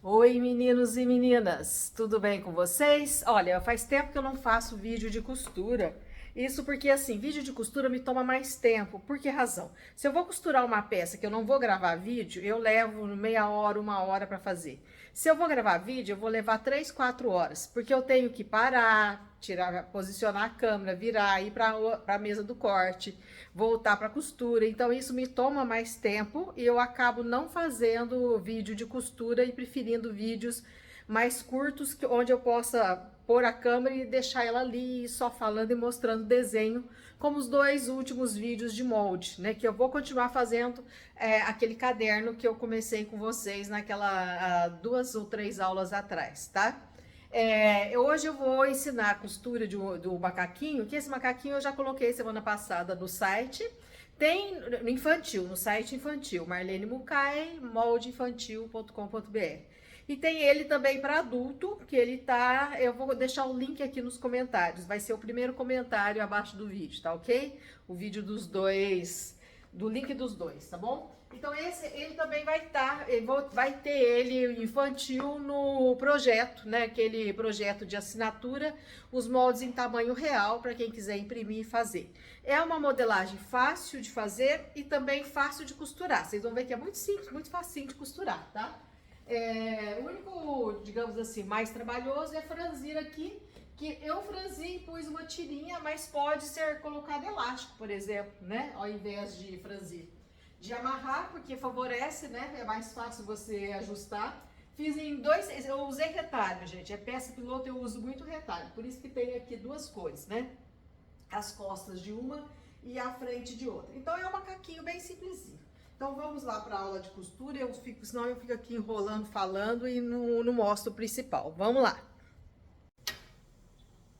Oi, meninos e meninas, tudo bem com vocês? Olha, faz tempo que eu não faço vídeo de costura. Isso porque, assim, vídeo de costura me toma mais tempo. Por que razão? Se eu vou costurar uma peça que eu não vou gravar vídeo, eu levo meia hora, uma hora para fazer. Se eu vou gravar vídeo, eu vou levar 3, 4 horas, porque eu tenho que parar, tirar, posicionar a câmera, virar, ir para a mesa do corte, voltar para costura. Então isso me toma mais tempo e eu acabo não fazendo vídeo de costura e preferindo vídeos mais curtos, onde eu possa pôr a câmera e deixar ela ali só falando e mostrando desenho, como os dois últimos vídeos de molde, né? Que eu vou continuar fazendo aquele caderno que eu comecei com vocês naquela 2 ou 3 aulas atrás, tá? Hoje eu vou ensinar a costura do macaquinho, que esse macaquinho eu já coloquei semana passada no site. Tem no infantil, no site infantil, Marlene Mukai, moldeinfantil.com.br. E tem ele também para adulto, que ele tá. Eu vou deixar o link aqui nos comentários. Vai ser o primeiro comentário abaixo do vídeo, tá ok? O vídeo dos dois, do link dos dois, tá bom? Então ele também vai estar, vai ter ele infantil no projeto, né? Aquele projeto de assinatura, os moldes em tamanho real para quem quiser imprimir e fazer. É uma modelagem fácil de fazer e também fácil de costurar. Vocês vão ver que é muito simples, muito facinho de costurar, tá? O único, digamos assim, mais trabalhoso é franzir aqui, que eu franzi e pus uma tirinha, mas pode ser colocado elástico, por exemplo, né? Ao invés de franzir. De amarrar, porque favorece, né? É mais fácil você ajustar. Fiz em dois, eu usei retalho, gente. É peça piloto, eu uso muito retalho. Por isso que tem aqui duas cores, né? As costas de uma e a frente de outra. Então é um macaquinho bem simplesinho. Então vamos lá para a aula de costura, senão eu fico aqui enrolando, falando e não mostro o principal. Vamos lá.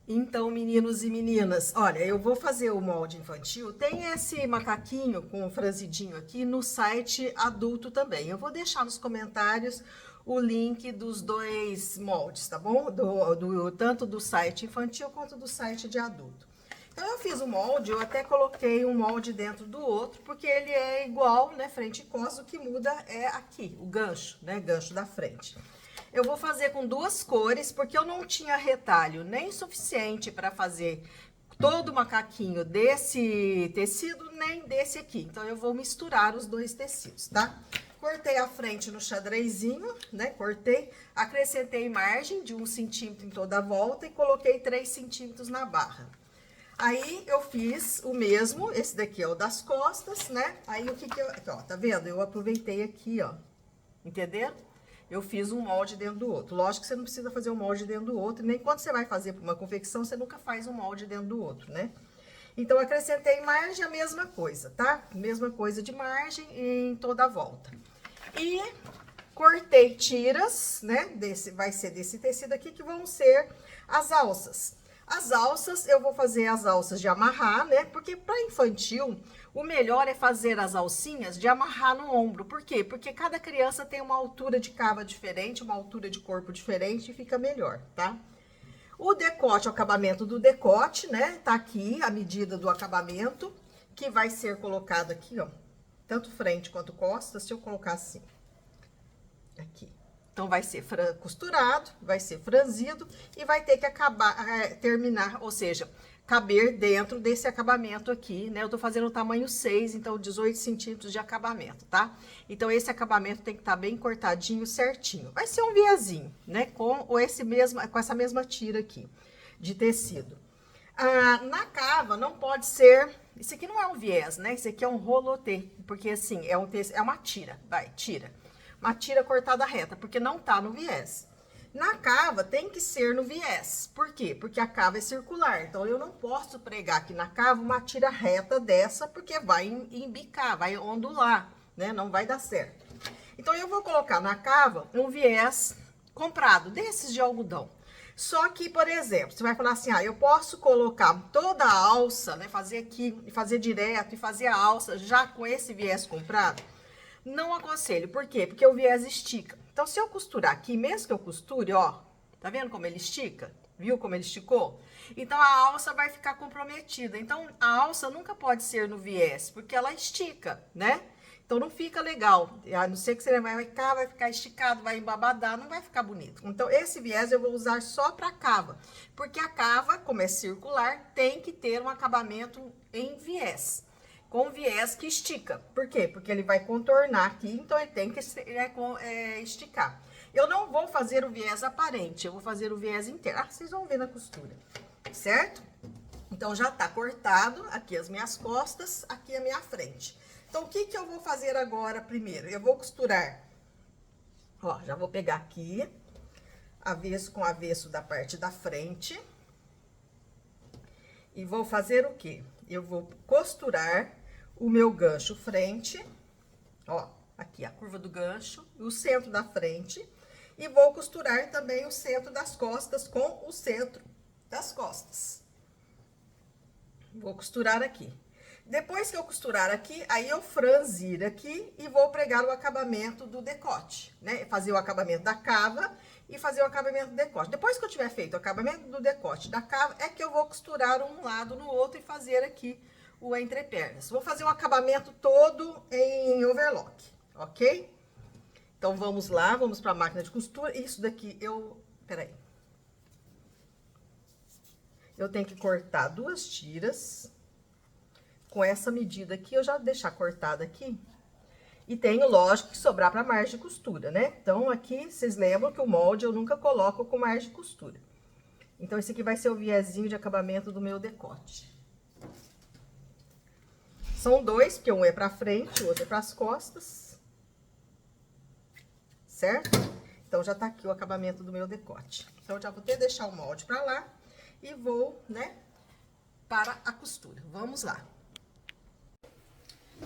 Então, meninos e meninas, olha, eu vou fazer o molde infantil. Tem esse macaquinho com franzidinho aqui no site adulto também. Eu vou deixar nos comentários o link dos dois moldes, tá bom? Tanto do site infantil quanto do site de adulto. Então, eu fiz o molde, eu até coloquei um molde dentro do outro, porque ele é igual, né, frente e costa, o que muda é aqui, o gancho, né, gancho da frente. Eu vou fazer com duas cores, porque eu não tinha retalho nem suficiente para fazer todo o macaquinho desse tecido, nem desse aqui. Então, eu vou misturar os dois tecidos, tá? Cortei a frente no xadrezinho, né? Cortei, acrescentei margem de 1 centímetro em toda a volta e coloquei 3 centímetros na barra. Aí, eu fiz o mesmo, esse daqui é o das costas, né? Aí, o que que eu... Ó, tá vendo? Eu aproveitei aqui, ó. Entenderam? Eu fiz um molde dentro do outro. Lógico que você não precisa fazer um molde dentro do outro, nem quando você vai fazer para uma confecção, você nunca faz um molde dentro do outro, né? Então, acrescentei margem, a mesma coisa, tá? Mesma coisa de margem em toda a volta. E cortei tiras, né? Vai ser desse tecido aqui que vão ser as alças. As alças, eu vou fazer as alças de amarrar, né? Porque para infantil, o melhor é fazer as alcinhas de amarrar no ombro. Por quê? Porque cada criança tem uma altura de cava diferente, uma altura de corpo diferente e fica melhor, tá? O decote, o acabamento do decote, né? Tá aqui a medida do acabamento, que vai ser colocado aqui, ó. Tanto frente quanto costas, se eu colocar assim. Aqui. Então, vai ser costurado, vai ser franzido e vai ter que terminar, ou seja, caber dentro desse acabamento aqui, né? Eu tô fazendo o tamanho 6, então 18 centímetros de acabamento, tá? Então, esse acabamento tem que estar bem cortadinho, certinho. Vai ser um viezinho, né? Com essa mesma tira aqui de tecido. Na cava, não pode ser... Isso aqui não é um viés, né? Isso aqui é um rolotê, porque assim, é uma tira, tira. Uma tira cortada reta, porque não tá no viés. Na cava, tem que ser no viés. Por quê? Porque a cava é circular. Então, eu não posso pregar aqui na cava uma tira reta dessa, porque vai embicar, vai ondular, né? Não vai dar certo. Então, eu vou colocar na cava um viés comprado, desses de algodão. Só que, por exemplo, você vai falar assim, eu posso colocar toda a alça, né? Fazer aqui, e fazer direto, e fazer a alça já com esse viés comprado? Não aconselho, por quê? Porque o viés estica. Então, se eu costurar aqui, mesmo que eu costure, ó, tá vendo como ele estica? Viu como ele esticou? Então, a alça vai ficar comprometida. Então, a alça nunca pode ser no viés, porque ela estica, né? Então não fica legal, a não ser que você vai ficar esticado, vai embabadar, não vai ficar bonito. Então esse viés eu vou usar só para cava, porque a cava, como é circular, tem que ter um acabamento em viés, com viés que estica. Por quê? Porque ele vai contornar aqui, então ele tem que esticar. Eu não vou fazer o viés aparente, eu vou fazer o viés interno. Ah, vocês vão ver na costura, certo? Então já tá cortado aqui as minhas costas, aqui a minha frente. Então, o que que eu vou fazer agora primeiro? Eu vou costurar, ó, já vou pegar aqui, avesso com avesso da parte da frente. E vou fazer o quê? Eu vou costurar o meu gancho frente, ó, aqui a curva do gancho, o centro da frente. E vou costurar também o centro das costas com o centro das costas. Vou costurar aqui. Depois que eu costurar aqui, aí eu franzir aqui e vou pregar o acabamento do decote, né? Fazer o acabamento da cava e fazer o acabamento do decote. Depois que eu tiver feito o acabamento do decote da cava, é que eu vou costurar um lado no outro e fazer aqui o entrepernas. Vou fazer o acabamento todo em overlock, ok? Então, vamos lá, vamos para a máquina de costura. Isso daqui peraí. Eu tenho que cortar 2 tiras. Com essa medida aqui, eu já vou deixar cortada aqui. E tenho, lógico, que sobrar para margem de costura, né? Então, aqui, vocês lembram que o molde eu nunca coloco com margem de costura. Então, esse aqui vai ser o viezinho de acabamento do meu decote. São 2, porque um é para frente, o outro é para as costas. Certo? Então, já tá aqui o acabamento do meu decote. Então, eu já vou deixar o molde para lá e vou, né, para a costura. Vamos lá.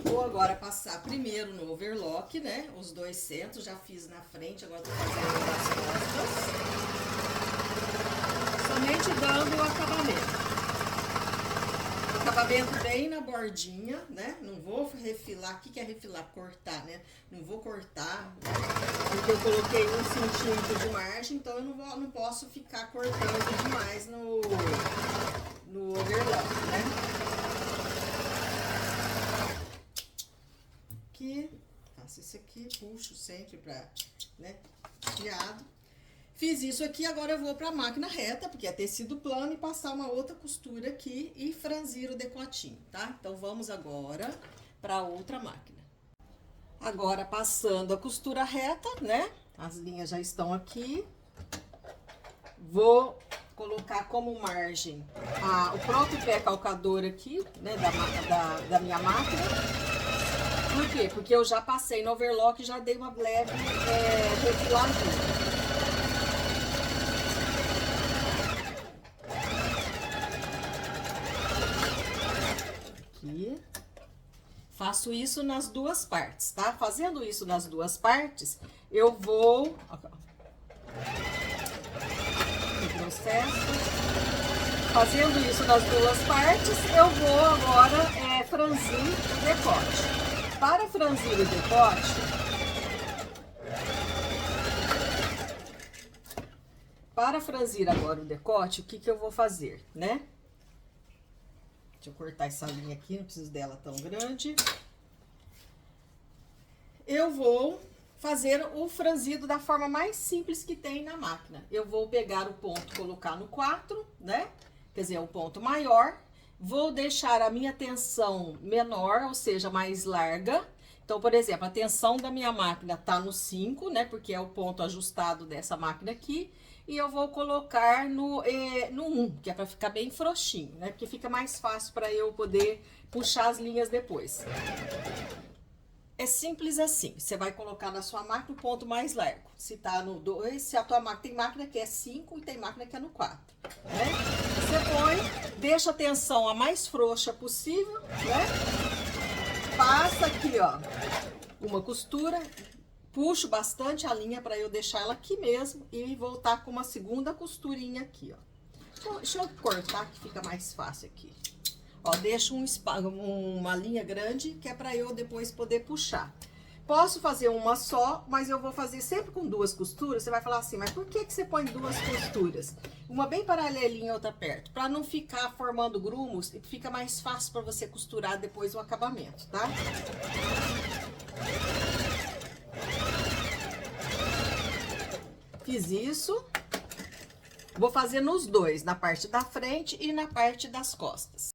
Vou agora passar primeiro no overlock, né? Os 2 centros, já fiz na frente, agora tô fazendo nas costas. Somente dando o acabamento. O acabamento bem na bordinha, né? Não vou refilar. O que é refilar? Cortar, né? Não vou cortar, porque eu coloquei 1 centímetro de margem, então eu não posso ficar cortando demais no overlock, né? Aqui, faço isso aqui, puxo sempre pra, né, fiado. Fiz isso aqui, agora eu vou pra máquina reta, porque é tecido plano, e passar uma outra costura aqui e franzir o decotinho, tá? Então, vamos agora pra outra máquina. Agora, passando a costura reta, né? As linhas já estão aqui. Vou colocar como margem o próprio pé calcador aqui, né, da minha máquina. Por quê? Porque eu já passei no overlock e já dei uma leve refiladinha. Aqui. Faço isso nas 2 partes, tá? Fazendo isso nas 2 partes, eu vou... O processo. Fazendo isso nas 2 partes, eu vou agora franzir o decote. Para franzir o decote, agora o decote, o que que eu vou fazer, né? Deixa eu cortar essa linha aqui, não preciso dela tão grande. Eu vou fazer o franzido da forma mais simples que tem na máquina. Eu vou pegar o ponto, colocar no 4, né? Quer dizer, o ponto maior. Vou deixar a minha tensão menor, ou seja, mais larga. Então, por exemplo, a tensão da minha máquina tá no 5, né? Porque é o ponto ajustado dessa máquina aqui. E eu vou colocar no 1, que é para ficar bem frouxinho, né? Porque fica mais fácil para eu poder puxar as linhas depois. É simples assim. Você vai colocar na sua máquina o ponto mais largo. Se tá no 2, se a tua máquina tem máquina que é 5 e tem máquina que é no 4, né? Você põe, deixa a tensão a mais frouxa possível, né? Passa aqui, ó, uma costura, puxo bastante a linha para eu deixar ela aqui mesmo e voltar com uma segunda costurinha aqui, ó. Deixa eu cortar que fica mais fácil aqui. Ó, deixo uma linha grande que é para eu depois poder puxar. Posso fazer uma só, mas eu vou fazer sempre com 2 costuras. Você vai falar assim, mas por que que você põe 2 costuras? Uma bem paralelinha e outra perto, para não ficar formando grumos e fica mais fácil para você costurar depois o acabamento, tá? Fiz isso. Vou fazer nos dois, na parte da frente e na parte das costas.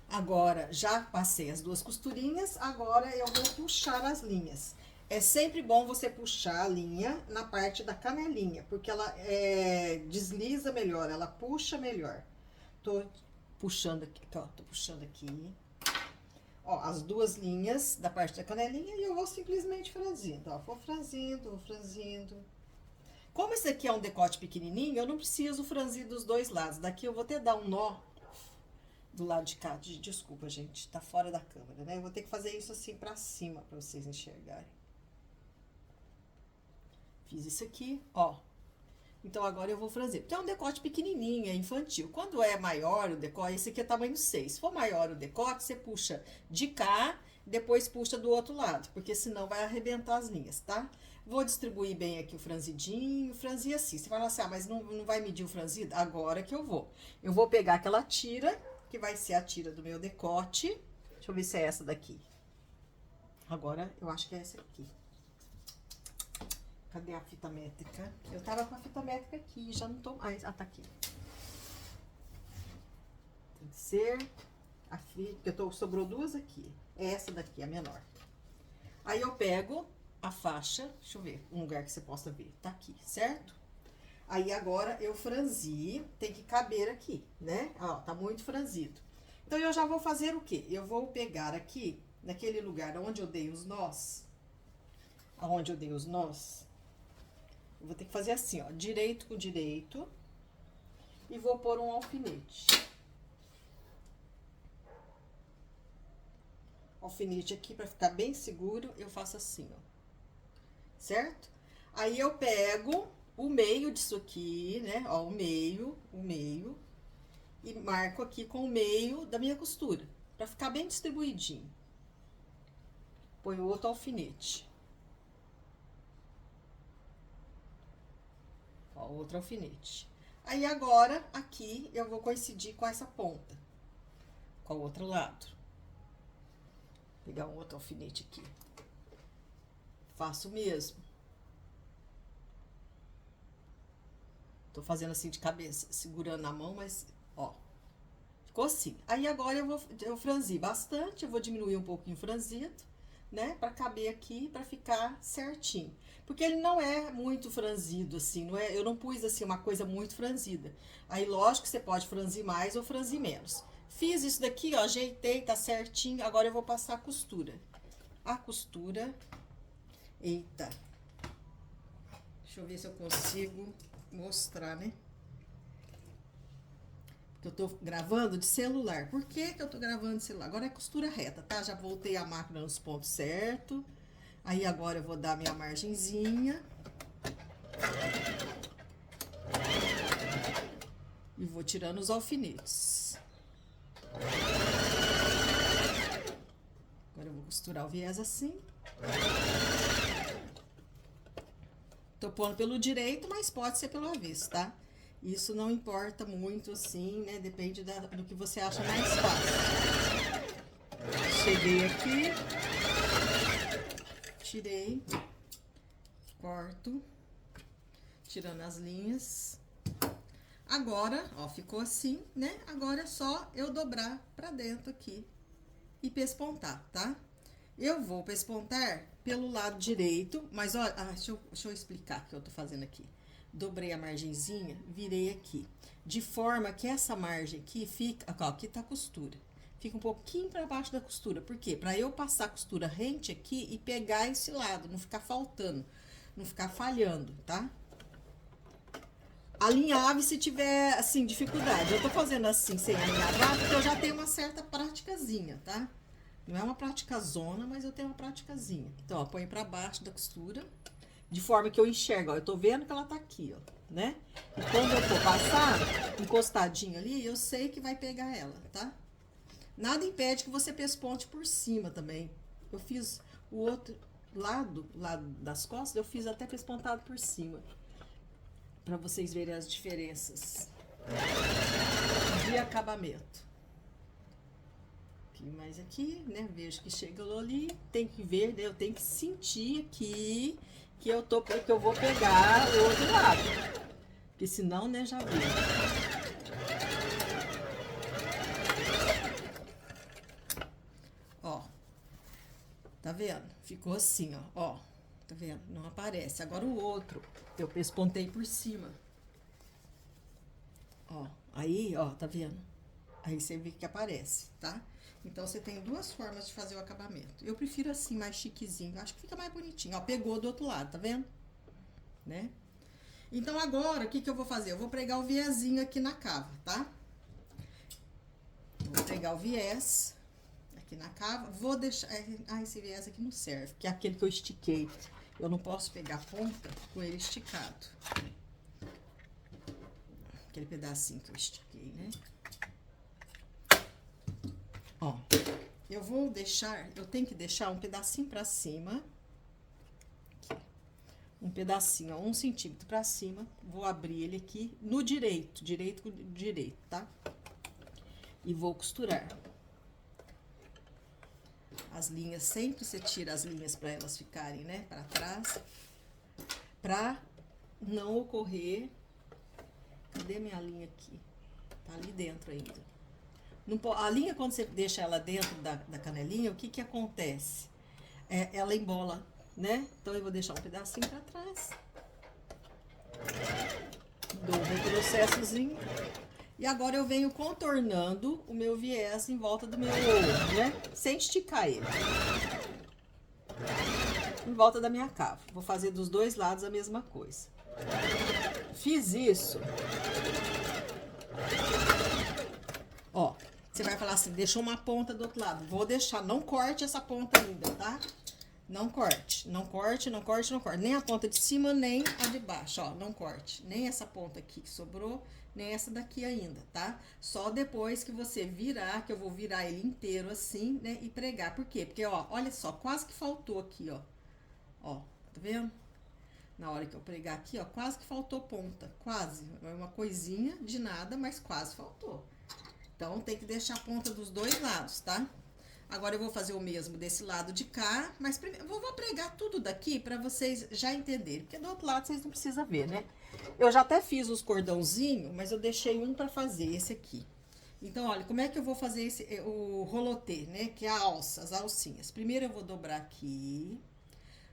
Agora, já passei as duas costurinhas, agora eu vou puxar as linhas. É sempre bom você puxar a linha na parte da canelinha, porque ela desliza melhor, ela puxa melhor. Tô puxando aqui, ó, tô puxando aqui. Ó, as duas linhas da parte da canelinha e eu vou simplesmente franzindo, ó. Vou franzindo, vou franzindo. Como esse aqui é um decote pequenininho, eu não preciso franzir dos dois lados. Daqui eu vou até dar um nó do lado de cá. Desculpa, gente, tá fora da câmera, né? Eu vou ter que fazer isso assim pra cima, pra vocês enxergarem. Fiz isso aqui, ó. Então, agora eu vou franzir. Porque é um decote pequenininho, é infantil. Quando é maior o decote, esse aqui é tamanho 6. Se for maior o decote, você puxa de cá, depois puxa do outro lado. Porque senão vai arrebentar as linhas, tá? Vou distribuir bem aqui o franzidinho, franzir assim. Você vai falar assim, ah, mas não vai medir o franzido? Agora que eu vou. Eu vou pegar aquela tira, que vai ser a tira do meu decote. Deixa eu ver se é essa daqui. Agora, eu acho que é essa aqui. Cadê a fita métrica? Eu tava com a fita métrica aqui, já não tô mais. Ah, tá aqui. Tem que ser a fita, porque sobrou duas aqui. Essa daqui, a menor. Aí eu pego a faixa, deixa eu ver, um lugar que você possa ver. Tá aqui, certo? Aí agora eu franzi, tem que caber aqui, né? Ó, tá muito franzido. Então eu já vou fazer o quê? Eu vou pegar aqui, naquele lugar onde eu dei os nós. Aonde eu dei os nós. Eu vou ter que fazer assim, ó, direito com direito. E vou pôr um alfinete. Alfinete aqui, pra ficar bem seguro, eu faço assim, ó. Certo? Aí, eu pego o meio disso aqui, né? Ó, o meio. E marco aqui com o meio da minha costura. Pra ficar bem distribuidinho. Põe o outro alfinete. Ó, outro alfinete. Aí, agora, aqui, eu vou coincidir com essa ponta. Com o outro lado. Vou pegar um outro alfinete aqui. Faço o mesmo. Tô fazendo assim de cabeça, segurando na mão, mas, ó. Ficou assim. Aí, agora, eu franzi bastante, eu vou diminuir um pouquinho o franzido, né? Pra caber aqui, pra ficar certinho. Porque ele não é muito franzido, assim, não é? Eu não pus, assim, uma coisa muito franzida. Aí, lógico que você pode franzir mais ou franzir menos. Fiz isso daqui, ó, ajeitei, tá certinho. Agora, eu vou passar a costura. A costura... Eita. Deixa eu ver se eu consigo mostrar, né? Porque eu tô gravando de celular. Por que que eu tô gravando de celular? Agora é costura reta, tá? Já voltei a máquina nos pontos certos. Aí, agora eu vou dar minha margenzinha. E vou tirando os alfinetes. Agora eu vou costurar o viés assim. Tô pondo pelo direito, mas pode ser pelo avesso, tá? Isso não importa muito, assim, né? Depende do que você acha mais fácil. Cheguei aqui. Tirei. Corto. Tirando as linhas. Agora, ó, ficou assim, né? Agora é só eu dobrar pra dentro aqui e pespontar, tá? Eu vou pespontar pelo lado direito, mas olha, deixa eu explicar o que eu tô fazendo aqui. Dobrei a margenzinha, virei aqui, de forma que essa margem aqui fica, ó, aqui tá a costura. Fica um pouquinho pra baixo da costura, por quê? Pra eu passar a costura rente aqui e pegar esse lado, não ficar faltando, não ficar falhando, tá? Alinhave se tiver, assim, dificuldade. Eu tô fazendo assim, sem alinhavar, porque eu já tenho uma certa praticazinha, tá? Não é uma prática zona, mas eu tenho uma praticazinha. Então, ó, põe pra baixo da costura, de forma que eu enxergo, ó. Eu tô vendo que ela tá aqui, ó, né? E quando eu for passar, encostadinho ali, eu sei que vai pegar ela, tá? Nada impede que você pesponte por cima também. Eu fiz o outro lado das costas, eu fiz até pespontado por cima. Pra vocês verem as diferenças de acabamento. pouquinho mais aqui, né? Vejo que chegou ali, tem que ver, né? Eu tenho que sentir aqui que eu vou pegar o outro lado. Porque senão, né, já viu. Ó. Tá vendo? Ficou assim, ó. Tá vendo? Não aparece. Agora o outro, eu pespontei por cima. Ó, aí, ó, tá vendo? Aí você vê que aparece, tá? Então, você tem duas formas de fazer o acabamento. Eu prefiro assim, mais chiquezinho. Acho que fica mais bonitinho. Ó, pegou do outro lado, tá vendo? Né? Então, agora, o que que eu vou fazer? Eu vou pregar o viezinho aqui na cava, tá? Vou pregar o viés aqui na cava. Vou deixar... Ah, esse viés aqui não serve, que é aquele que eu estiquei. Eu não posso pegar a ponta com ele esticado. Aquele pedacinho que eu estiquei, né? Ó, eu vou deixar, eu tenho que deixar um pedacinho pra cima. Aqui. Um pedacinho, ó, 1 centímetro pra cima. Vou abrir ele aqui no direito, direito, tá? E vou costurar. As linhas, sempre você tira as linhas pra elas ficarem, né, pra trás. Pra não ocorrer... Cadê minha linha aqui? Tá ali dentro ainda. A linha, quando você deixa ela dentro da canelinha, o que que acontece? Ela embola, né? Então, eu vou deixar um pedacinho pra trás. Dou um retrocessozinho. E agora, eu venho contornando o meu viés em volta do meu ovo, né? Sem esticar ele. Em volta da minha cava. Vou fazer dos dois lados a mesma coisa. Fiz isso. Ó, você vai falar assim, deixou uma ponta do outro lado. Vou deixar, não corte essa ponta ainda, tá? Não corte, não corte, não corte, não corte. Nem a ponta de cima, nem a de baixo, ó, não corte. Nem essa ponta aqui que sobrou, nem essa daqui ainda, tá? Só depois que você virar, que eu vou virar ele inteiro assim, né, e pregar. Por quê? Porque, ó, olha só, quase que faltou aqui, ó. Ó, tá vendo? Na hora que eu pregar aqui, ó, quase que faltou ponta, quase. É uma coisinha de nada, mas quase faltou. Então, tem que deixar a ponta dos dois lados, tá? Agora, eu vou fazer o mesmo desse lado de cá, mas primeiro, eu vou pregar tudo daqui pra vocês já entenderem, porque do outro lado vocês não precisam ver, né? Eu já até fiz os cordãozinhos, mas eu deixei um pra fazer, esse aqui. Então, olha, como é que eu vou fazer o rolotê, né? Que é a alça, as alcinhas. Primeiro, eu vou dobrar aqui,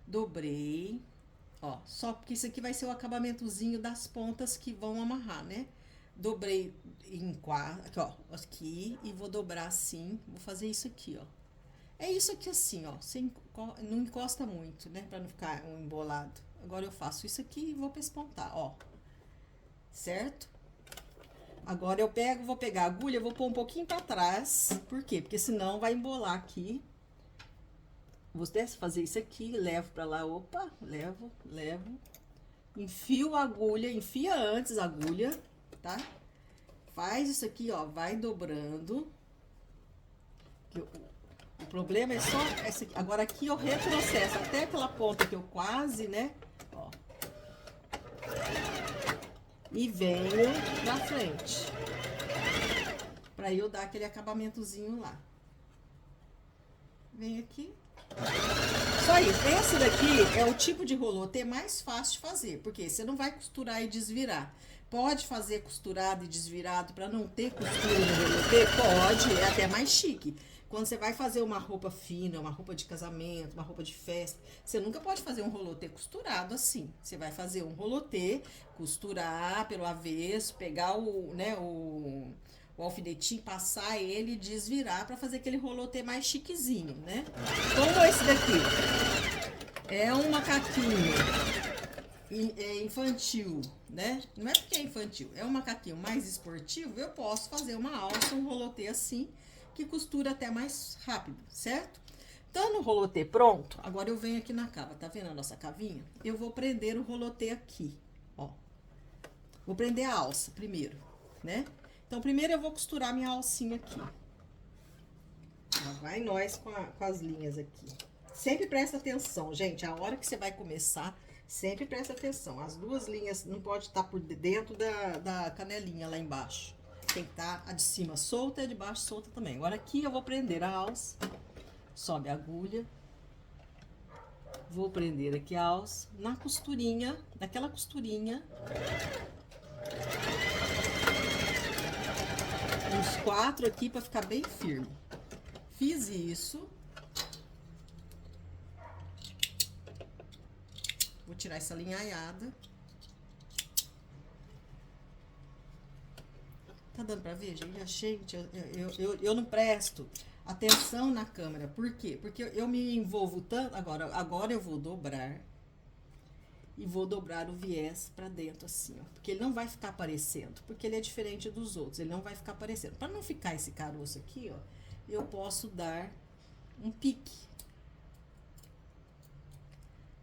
dobrei... Ó, só porque isso aqui vai ser o acabamentozinho das pontas que vão amarrar, né? Dobrei em 4, aqui, ó, aqui, e vou dobrar assim, vou fazer isso aqui, ó. É isso aqui assim, ó, não encosta muito, né? Pra não ficar um embolado. Agora, eu faço isso aqui e vou pespontar, ó. Certo? Agora, vou pegar a agulha, vou pôr um pouquinho pra trás. Por quê? Porque senão vai embolar aqui. Vou fazer isso aqui, levo pra lá, opa, levo, enfio a agulha, enfia antes a agulha, tá? Faz isso aqui, ó, vai dobrando. O problema é só essa aqui. Agora aqui eu retrocesso até aquela ponta que eu quase, né, ó. E venho pra frente. Pra eu dar aquele acabamentozinho lá. Venho aqui. Só isso. Esse daqui é o tipo de rolotê mais fácil de fazer, porque você não vai costurar e desvirar. Pode fazer costurado e desvirado para não ter costura no rolotê? Pode, é até mais chique. Quando você vai fazer uma roupa fina, uma roupa de casamento, uma roupa de festa, você nunca pode fazer um rolotê costurado assim. Você vai fazer um rolotê, costurar pelo avesso, pegar o alfinetinho, passar ele e desvirar pra fazer aquele rolotê mais chiquezinho, né? Como esse daqui. É um macaquinho infantil, né? Não é porque é infantil, é um macaquinho mais esportivo, eu posso fazer uma alça, um rolotê assim, que costura até mais rápido, certo? Então, o rolotê pronto, agora eu venho aqui na cava, tá vendo a nossa cavinha? Eu vou prender o rolotê aqui, ó. Vou prender a alça primeiro, né? Então, primeiro eu vou costurar minha alcinha aqui. Lá vai nós com as linhas aqui. Sempre presta atenção, gente. A hora que você vai começar, sempre presta atenção. As duas linhas não pode estar por dentro da canelinha lá embaixo. tem que estar a de cima solta e a de baixo solta também. Agora aqui eu vou prender a alça, sobe a agulha, vou prender aqui a alça na costurinha, naquela costurinha, uns 4 aqui para ficar bem firme. Fiz isso. Vou tirar essa linhaiada. Tá dando pra ver, gente? Gente, eu não presto atenção na câmera. Por quê? Porque eu me envolvo tanto. Agora eu vou dobrar. E vou dobrar o viés pra dentro, assim, ó. Porque ele não vai ficar aparecendo. Porque ele é diferente dos outros. Ele não vai ficar aparecendo. Pra não ficar esse caroço aqui, ó, eu posso dar um pique.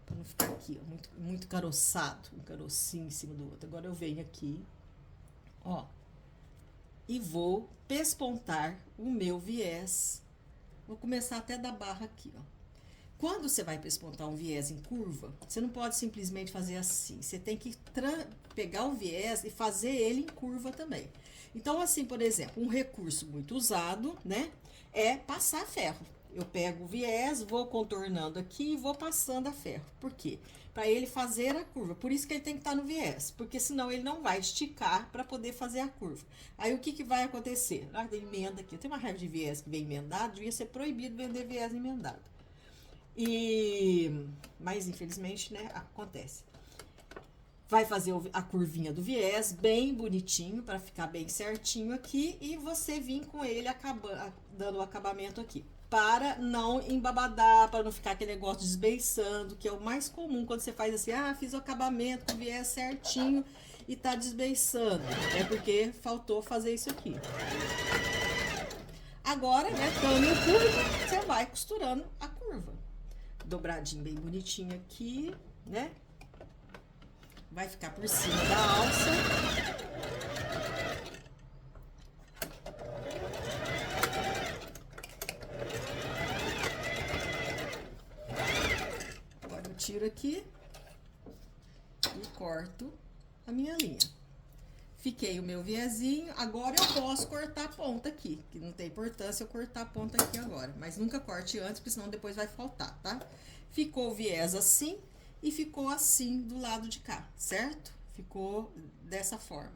Pra não ficar aqui, ó, muito caroçado. Um carocinho em cima do outro. Agora eu venho aqui, ó. E vou pespontar o meu viés. Vou começar até da barra aqui, ó. Quando você vai pespontar um viés em curva, você não pode simplesmente fazer assim. Você tem que pegar o viés e fazer ele em curva também. Então, assim, por exemplo, um recurso muito usado, né, é passar ferro. Eu pego o viés, vou contornando aqui e vou passando a ferro. Por quê? Para ele fazer a curva. Por isso que ele tem que estar no viés, porque senão ele não vai esticar para poder fazer a curva. Aí o que que vai acontecer? Ah, tem emenda aqui. Tem uma raiva de viés que vem emendado, devia ser proibido vender viés emendado. Mas infelizmente, né, acontece. Vai fazer a curvinha do viés bem bonitinho para ficar bem certinho aqui e você vir com ele dando o acabamento aqui. Para não embabadar, para não ficar aquele negócio desbeiçando, que é o mais comum quando você faz assim, ah, fiz o acabamento com o viés certinho e tá desbeiçando. É porque faltou fazer isso aqui. Agora, né, estando em curva, você vai costurando a curva. Dobradinho bem bonitinho aqui, né? Vai ficar por cima da alça. Agora eu tiro aqui e corto a minha linha. Fiquei o meu viezinho, agora eu posso cortar a ponta aqui, que não tem importância eu cortar a ponta aqui agora, mas nunca corte antes, porque senão depois vai faltar, tá? Ficou o viés assim e ficou assim do lado de cá, certo? Ficou dessa forma,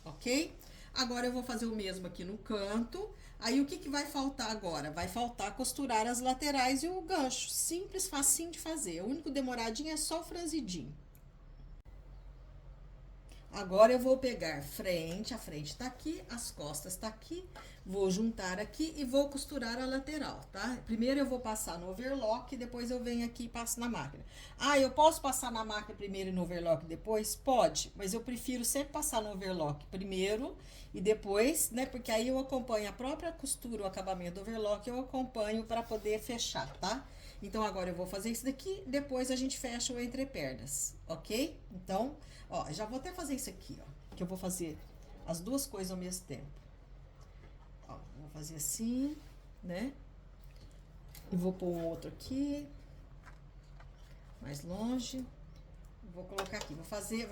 ok? Agora eu vou fazer o mesmo aqui no canto. Aí o que que vai faltar agora? Vai faltar costurar as laterais e o gancho. Simples, facinho de fazer. O único demoradinho é só o franzidinho. Agora eu vou pegar frente, a frente tá aqui, as costas tá aqui, vou juntar aqui e vou costurar a lateral, tá? Primeiro eu vou passar no overlock, depois eu venho aqui e passo na máquina. Ah, eu posso passar na máquina primeiro e no overlock depois? Pode, mas eu prefiro sempre passar no overlock primeiro e depois, né? Porque aí eu acompanho a própria costura, o acabamento do overlock, eu acompanho para poder fechar, tá? Então, agora eu vou fazer isso daqui, depois a gente fecha o entrepernas, ok? Então, ó, já vou até fazer isso aqui, ó, que eu vou fazer as duas coisas ao mesmo tempo. Ó, vou fazer assim, né? E vou pôr um outro aqui, mais longe. Vou colocar aqui,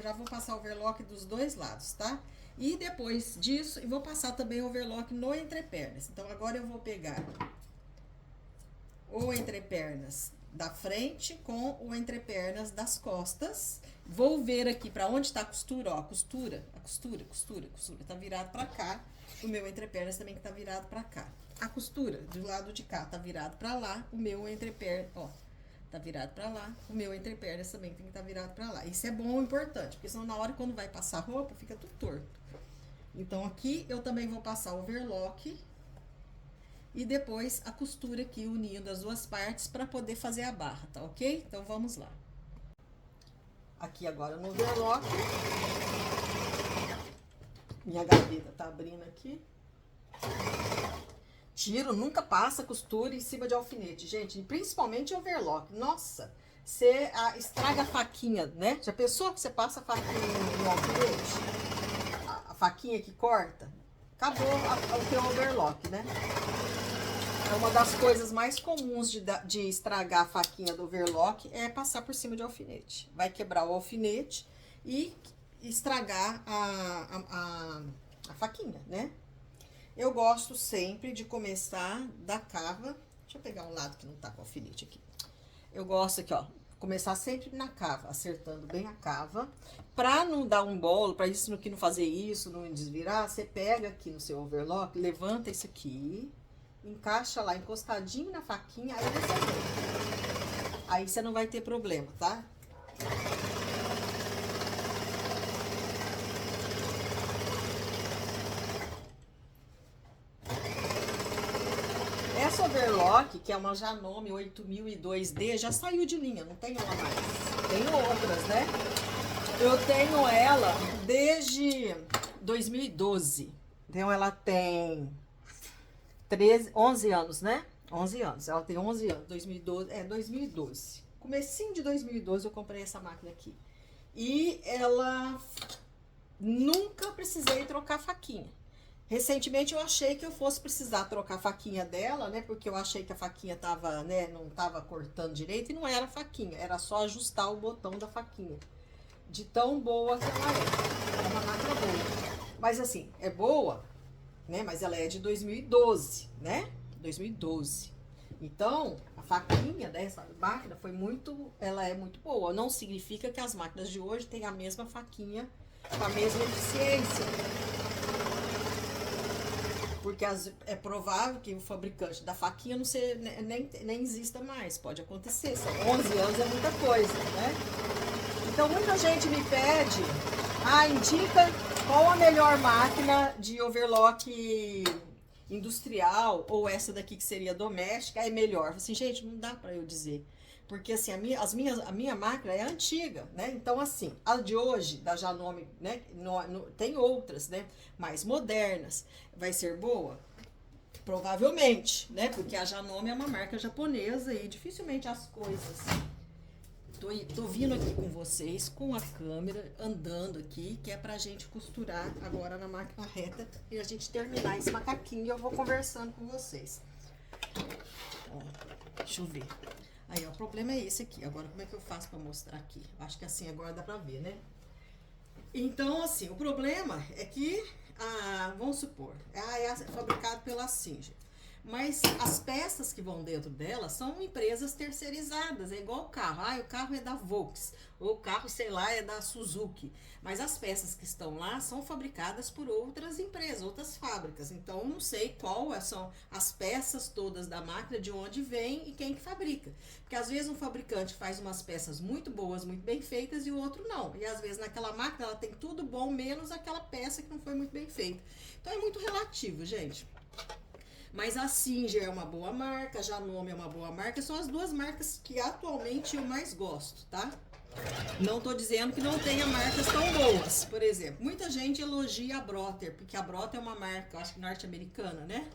já vou passar o overlock dos dois lados, tá? E depois disso, eu vou passar também o overlock no entrepernas. Então, agora eu vou pegar o entrepernas da frente com o entrepernas das costas. Vou ver aqui pra onde tá a costura, ó, a costura, tá virado pra cá. O meu entrepernas também que tá virado pra cá. A costura do lado de cá tá virado pra lá, o meu entrepernas, ó, tá virado pra lá. O meu entrepernas também tem que estar virado pra lá. Isso é bom, importante, porque senão na hora quando vai passar roupa, fica tudo torto. Então, aqui eu também vou passar o overlock e depois a costura aqui, unindo as duas partes para poder fazer a barra, tá ok? Então, vamos lá. Aqui agora no overlock. Minha gaveta tá abrindo aqui. Tiro, nunca passa costura em cima de alfinete, gente. Principalmente overlock. Nossa, você estraga a faquinha, né? Já pensou que você passa a faquinha no alfinete? A faquinha que corta? Acabou o teu overlock, né? É uma das coisas mais comuns de estragar a faquinha do overlock é passar por cima de alfinete. Vai quebrar o alfinete e estragar a faquinha, né? Eu gosto sempre de começar da cava. Deixa eu pegar um lado que não tá com alfinete aqui. Eu gosto aqui, ó, começar sempre na cava, acertando bem a cava. Pra não dar um bolo, pra isso aqui não fazer isso, não desvirar, você pega aqui no seu overlock, levanta isso aqui, encaixa lá encostadinho na faquinha, aí você vem. Aí você não vai ter problema, tá? Essa overlock, que é uma Janome 8002D, já saiu de linha, não tem ela mais. Tem outras, né? Eu tenho ela desde 2012. Então ela tem 11 anos, né? 11 anos. Ela tem 11 anos. 2012. Comecinho de 2012 eu comprei essa máquina aqui. E ela nunca precisei trocar faquinha. Recentemente eu achei que eu fosse precisar trocar a faquinha dela, né? Porque eu achei que a faquinha tava, né, não tava cortando direito e não era faquinha, era só ajustar o botão da faquinha. De tão boa que ela é. É uma máquina boa. Mas assim, é boa, né? Mas ela é de 2012, né? 2012. Então, a faquinha dessa máquina ela é muito boa. Não significa que as máquinas de hoje têm a mesma faquinha com a mesma eficiência. Porque é provável que o fabricante da faquinha não ser, nem exista mais. Pode acontecer. São 11 anos é muita coisa, né? Então, muita gente me pede, indica qual a melhor máquina de overlock industrial ou essa daqui que seria doméstica é melhor. Assim, gente, não dá para eu dizer. Porque assim, a minha máquina é antiga, né? Então, assim, a de hoje, da Janome, né? Tem outras, né? Mais modernas. Vai ser boa? Provavelmente, né? Porque a Janome é uma marca japonesa e dificilmente as coisas... Tô vindo aqui com vocês, com a câmera, andando aqui, que é pra gente costurar agora na máquina reta e a gente terminar esse macaquinho e eu vou conversando com vocês. Ó, deixa eu ver. Aí, ó, o problema é esse aqui. Agora, como é que eu faço pra mostrar aqui? Acho que assim agora dá pra ver, né? Então, assim, o problema é que, vamos supor, é fabricado pela Singer. Mas as peças que vão dentro dela são empresas terceirizadas, é igual o carro. O carro é da Volks, ou o carro, sei lá, é da Suzuki. Mas as peças que estão lá são fabricadas por outras empresas, outras fábricas. Então, eu não sei qual são as peças todas da máquina, de onde vem e quem que fabrica. Porque às vezes um fabricante faz umas peças muito boas, muito bem feitas, e o outro não. E às vezes naquela máquina ela tem tudo bom, menos aquela peça que não foi muito bem feita. Então, é muito relativo, gente. Mas a Singer é uma boa marca, a Janome é uma boa marca, são as duas marcas que atualmente eu mais gosto, tá? Não tô dizendo que não tenha marcas tão boas. Por exemplo, muita gente elogia a Brother, porque a Brother é uma marca, eu acho que norte-americana, né?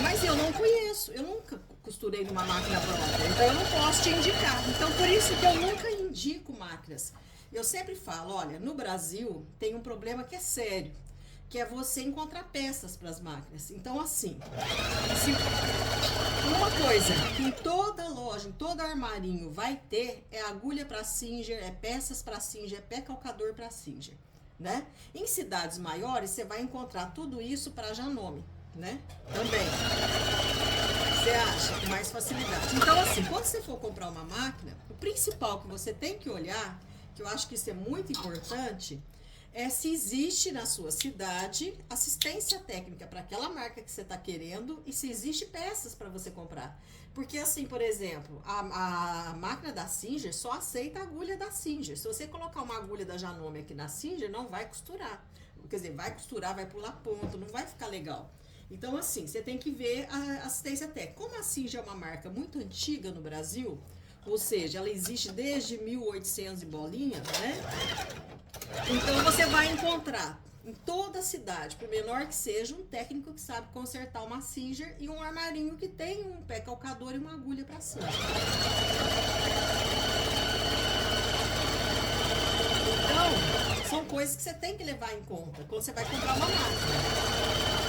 Mas eu não conheço, eu nunca costurei numa máquina Brother, então eu não posso te indicar. Então, por isso que eu nunca indico máquinas. Eu sempre falo, olha, no Brasil tem um problema que é sério, que é você encontrar peças para as máquinas. Então, assim, uma coisa que em toda loja, em todo armarinho vai ter é agulha para Singer, é peças para Singer, é pé calcador para Singer, né? Em cidades maiores, você vai encontrar tudo isso para Janome, né? Também. Você acha com mais facilidade. Então, assim, quando você for comprar uma máquina, o principal que você tem que olhar, que eu acho que isso é muito importante, é se existe na sua cidade assistência técnica para aquela marca que você está querendo e se existe peças para você comprar. Porque assim, por exemplo, a máquina da Singer só aceita a agulha da Singer. Se você colocar uma agulha da Janome aqui na Singer, não vai costurar. Quer dizer, vai costurar, vai pular ponto, não vai ficar legal. Então assim, você tem que ver a assistência técnica. Como a Singer é uma marca muito antiga no Brasil, ou seja, ela existe desde 1800 e bolinha, né? Então você vai encontrar em toda a cidade, por menor que seja, um técnico que sabe consertar uma Singer e um armarinho que tem um pé calcador e uma agulha para cima. Então, são coisas coisas que você tem que levar em conta quando você vai comprar uma máquina.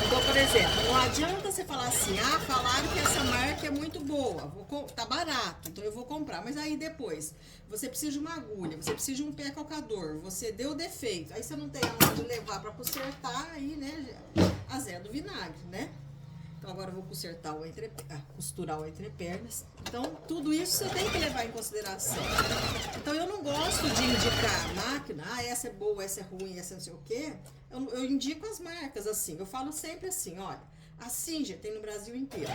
Então, por exemplo, não adianta você falar assim, ah, falaram que essa marca é muito boa, tá barato, então eu vou comprar. Mas aí depois, você precisa de uma agulha, você precisa de um pé calcador, você deu defeito, aí você não tem aonde levar para consertar, aí, né, azeda do vinagre, né? Então agora eu vou consertar costurar o entrepernas. Então tudo isso você tem que levar em consideração. Então eu não gosto de indicar a máquina, ah, essa é boa, essa é ruim, essa não sei o quê. Eu indico as marcas assim, eu falo sempre assim, olha, a Singer tem no Brasil inteiro,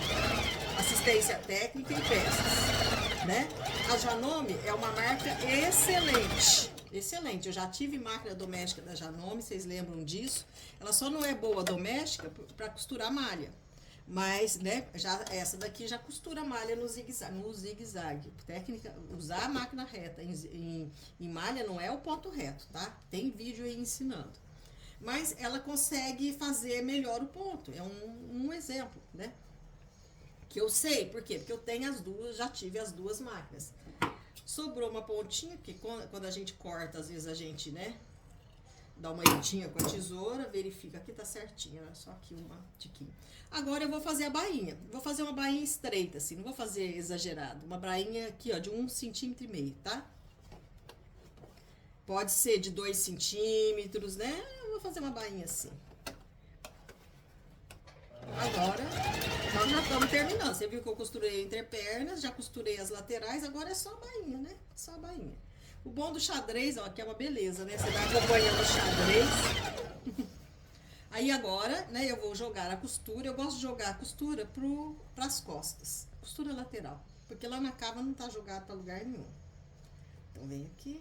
assistência técnica e peças, né? A Janome é uma marca excelente. Excelente, eu já tive máquina doméstica da Janome, vocês lembram disso? Ela só não é boa doméstica para costurar malha. Mas, né, essa daqui já costura malha no zigue-zague. Técnica, usar a máquina reta em malha não é o ponto reto, tá? Tem vídeo aí ensinando. Mas ela consegue fazer melhor o ponto. É um exemplo, né? Que eu sei, por quê? Porque eu tenho as duas, já tive as duas máquinas. Sobrou uma pontinha, porque quando a gente corta, às vezes a gente, né, dá uma edinha com a tesoura, verifica que tá certinho, é só aqui uma tiquinha. Agora eu vou fazer a bainha. Vou fazer uma bainha estreita, assim, não vou fazer exagerado. Uma bainha aqui, ó, de 1,5 cm, tá? Pode ser de 2 centímetros, né? Eu vou fazer uma bainha assim. Agora, nós já estamos terminando. Você viu que eu costurei entre pernas, já costurei as laterais, agora é só a bainha, né? Só a bainha. O bom do xadrez, ó, que é uma beleza, né? Você vai acompanhando o xadrez. Aí agora, né, eu vou jogar a costura. Eu gosto de jogar a costura pras costas. Costura lateral. Porque lá na cava não tá jogado pra lugar nenhum. Então vem aqui.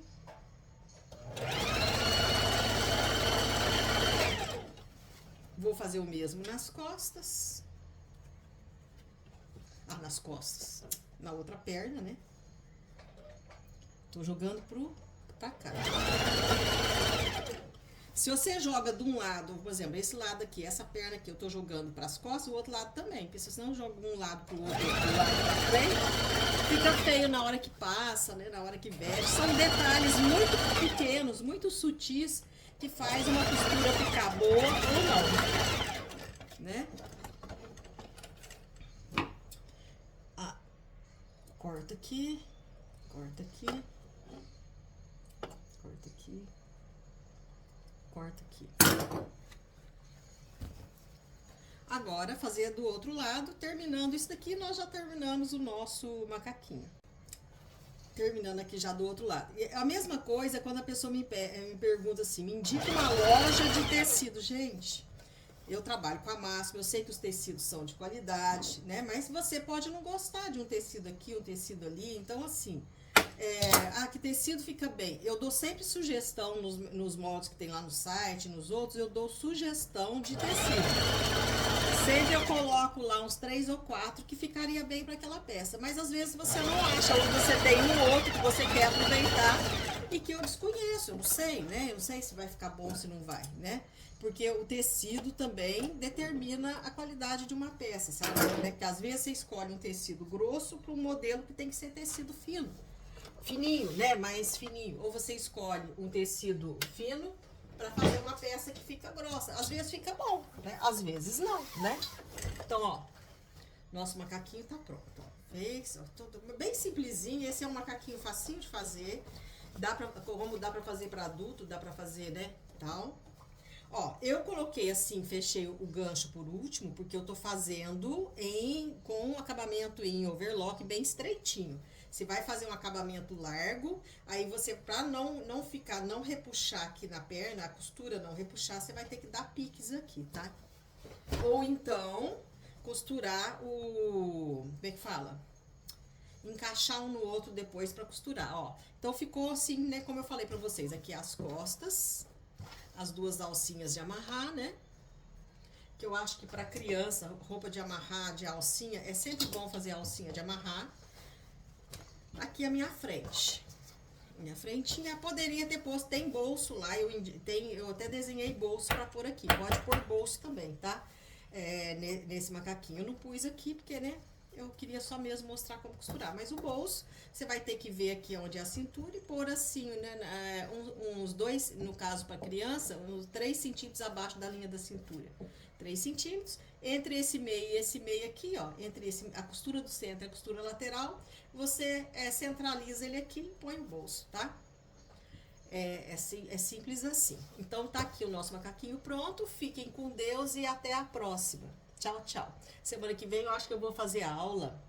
Vou fazer o mesmo nas costas. Ah, nas costas. Na outra perna, né? Tô jogando pra cá. Se você joga de um lado, por exemplo, esse lado aqui, essa perna aqui, eu tô jogando pras costas, o outro lado também. Porque se você não joga um lado pro outro, do lado pra frente, fica feio na hora que passa, né? Na hora que veste. São detalhes muito pequenos, muito sutis, que faz uma costura ficar boa ou não, né? Ah, corta aqui, corta aqui. Corta aqui, corta aqui. Agora, fazer do outro lado, terminando isso daqui, nós já terminamos o nosso macaquinho. Terminando aqui já do outro lado. E a mesma coisa quando a pessoa me pergunta assim, me indica uma loja de tecido. Gente, eu trabalho com a Máxima, eu sei que os tecidos são de qualidade, né? Mas você pode não gostar de um tecido aqui, um tecido ali, então assim... que tecido fica bem. Eu dou sempre sugestão nos moldes que tem lá no site, nos outros, eu dou sugestão de tecido. Sempre eu coloco lá uns 3 ou 4 que ficaria bem para aquela peça. Mas às vezes você não acha, ou você tem um outro que você quer aproveitar e que eu desconheço, eu não sei, né? Eu não sei se vai ficar bom, se não vai, né? Porque o tecido também determina a qualidade de uma peça, sabe? Porque às vezes você escolhe um tecido grosso para um modelo que tem que ser tecido fino. Fininho, né? Mais fininho. Ou você escolhe um tecido fino para fazer uma peça que fica grossa. Às vezes fica bom, né? Às vezes não, né? Então, ó, nosso macaquinho tá pronto, ó. Fez, ó, tudo bem simplesinho. Esse é um macaquinho facinho de fazer. Como dá pra fazer para adulto, dá pra fazer, né? Tal. Ó, eu coloquei assim, fechei o gancho por último, porque eu tô fazendo com acabamento em overlock bem estreitinho. Você vai fazer um acabamento largo, aí você, pra não repuxar aqui na perna, a costura não repuxar, você vai ter que dar piques aqui, tá? Ou então, costurar como é que fala? Encaixar um no outro depois pra costurar, ó. Então, ficou assim, né, como eu falei pra vocês, aqui as costas, as duas alcinhas de amarrar, né? Que eu acho que pra criança, roupa de amarrar, de alcinha, é sempre bom fazer alcinha de amarrar. Aqui a minha frente. Minha frentinha, poderia ter posto, tem bolso lá, eu até desenhei bolso pra pôr aqui. Pode pôr bolso também, tá? Nesse macaquinho. Eu não pus aqui porque, né, eu queria só mesmo mostrar como costurar. Mas o bolso, você vai ter que ver aqui onde é a cintura e pôr assim, né, uns dois, no caso para criança, uns 3 centímetros abaixo da linha da cintura. 3 centímetros, entre esse meio e esse meio aqui, ó, entre a costura do centro e a costura lateral, você centraliza ele aqui e põe o bolso, tá? É simples assim. Então tá aqui o nosso macaquinho pronto. Fiquem com Deus e até a próxima. Tchau, tchau. Semana que vem eu acho que eu vou fazer a aula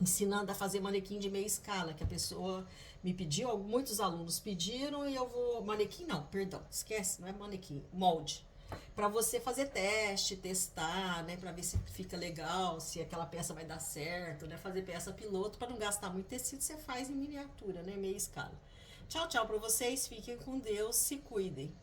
ensinando a fazer manequim de meia escala, que a pessoa me pediu, muitos alunos pediram e eu vou... Manequim não, perdão, esquece, não é manequim, molde. Para você fazer teste, testar, né, para ver se fica legal, se aquela peça vai dar certo, né, fazer peça piloto, para não gastar muito tecido, você faz em miniatura, né, meia escala. Tchau, tchau para vocês, fiquem com Deus, se cuidem.